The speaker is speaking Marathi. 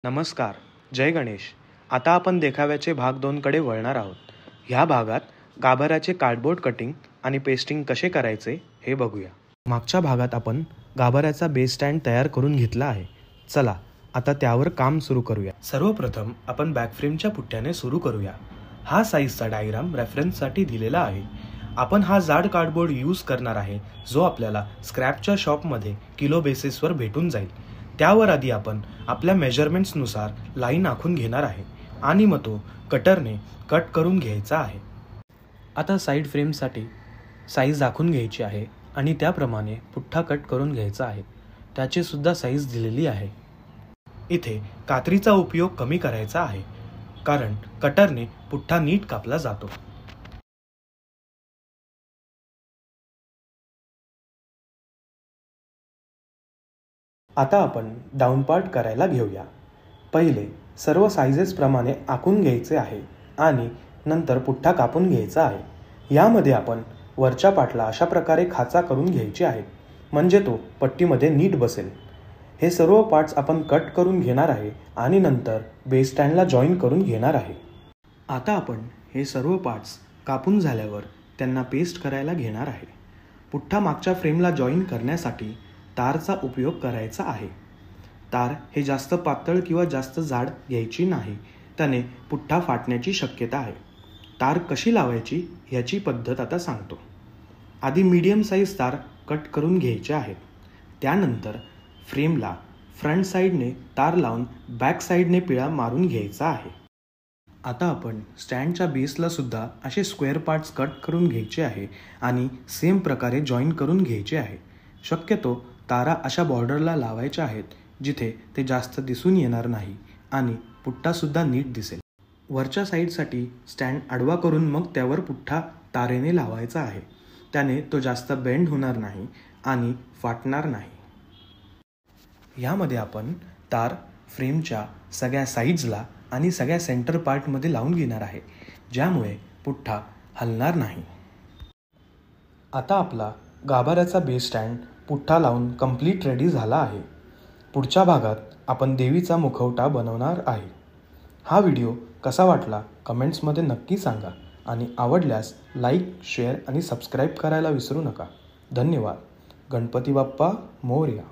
नमस्कार, जय गणेश. आता आपण देखाव्याचे भाग 2 कडे वळणार आहोत. ह्या भागात गाभाऱ्याचे कार्डबोर्ड कटिंग आणि पेस्टिंग कसे करायचे हे बघूया. मागच्या भागात आपण गाभाऱ्याचा बेस स्टँड तयार करून घेतला आहे. चला आता त्यावर काम सुरू करूया. सर्वप्रथम आपण बॅकफ्रेमच्या पुठ्ठ्याने सुरू करूया. हा साईजचा डायग्राम रेफरन्ससाठी दिलेला आहे. आपण हा जाड कार्डबोर्ड यूज करणार आहे जो आपल्याला स्क्रॅपच्या शॉपमध्ये किलो बेसिसवर भेटून जाईल. त्यावर आधी आपण आपल्या मेजरमेंट्सनुसार लाईन आखून घेणार आहे आणि मग तो कटरने कट करून घ्यायचा आहे. आता साईड फ्रेमसाठी साईज आखून घ्यायची आहे आणि त्याप्रमाणे पुठ्ठा कट करून घ्यायचा आहे. त्याची सुद्धा साईज दिलेली आहे. इथे कात्रीचा उपयोग कमी करायचा आहे कारण कटरने पुठ्ठा नीट कापला जातो. आता आपण डाऊन पार्ट करायला घेऊया. पहिले सर्व साइजेस प्रमाणे आखून घ्यायचे आहे आणि नंतर पुठ्ठा कापून घ्यायचा आहे. यामध्ये आपण वरच्या पार्टला अशा प्रकारे खाचा करून घ्यायची आहे म्हणजे तो पट्टीमध्ये नीट बसेल. हे सर्व पार्ट्स आपण कट करून घेणार आहे आणि नंतर बेस स्टँडला जॉईन करून घेणार आहे. आता आपण हे सर्व पार्ट्स कापून झाल्यावर त्यांना पेस्ट करायला घेणार आहे. पुठ्ठा मागच्या फ्रेमला जॉईन करण्यासाठी तारचा उपयोग करायचा आहे. तार हे जास्त पातळ किंवा जास्त जाड घ्यायची नाही, त्याने पुठ्ठा फाटण्याची शक्यता आहे. तार कशी लावायची ह्याची पद्धत आता सांगतो. आधी मीडियम साईज तार कट करून घ्यायचे आहेत. त्यानंतर फ्रेमला फ्रंट साईडने तार लावून बॅक साईडने पिळा मारून घ्यायचा आहे. आता आपण स्टँडच्या बेसला सुद्धा असे स्क्वेअर पार्ट्स कट करून घ्यायचे आहे आणि सेम प्रकारे जॉईन करून घ्यायचे आहे. शक्यतो तारा अशा बॉर्डरला लावायच्या आहेत जिथे ते जास्त दिसून येणार नाही आणि पुठ्ठासुद्धा नीट दिसेल. वरच्या साईडसाठी स्टँड आडवा करून मग त्यावर पुठ्ठा तारेने लावायचा आहे. त्याने तो जास्त बेंड होणार नाही आणि फाटणार नाही. यामध्ये आपण तार फ्रेमच्या सगळ्या साईड्सला आणि सगळ्या सेंटर पार्टमध्ये लावून घेणार आहे ज्यामुळे पुठ्ठा हलणार नाही. आता आपला गाभाऱ्याचा बेस स्टँड पुठ्ठा लावून कंप्लीट रेडी झाला आहे. पुढच्या भागात आपण देवीचा मुखवटा बनवणार आहे. हा व्हिडिओ कसा वाटला कमेंट्समध्ये नक्की सांगा आणि आवडल्यास लाईक, शेअर आणि सबस्क्राईब करायला विसरू नका. धन्यवाद. गणपती बाप्पा मोरया.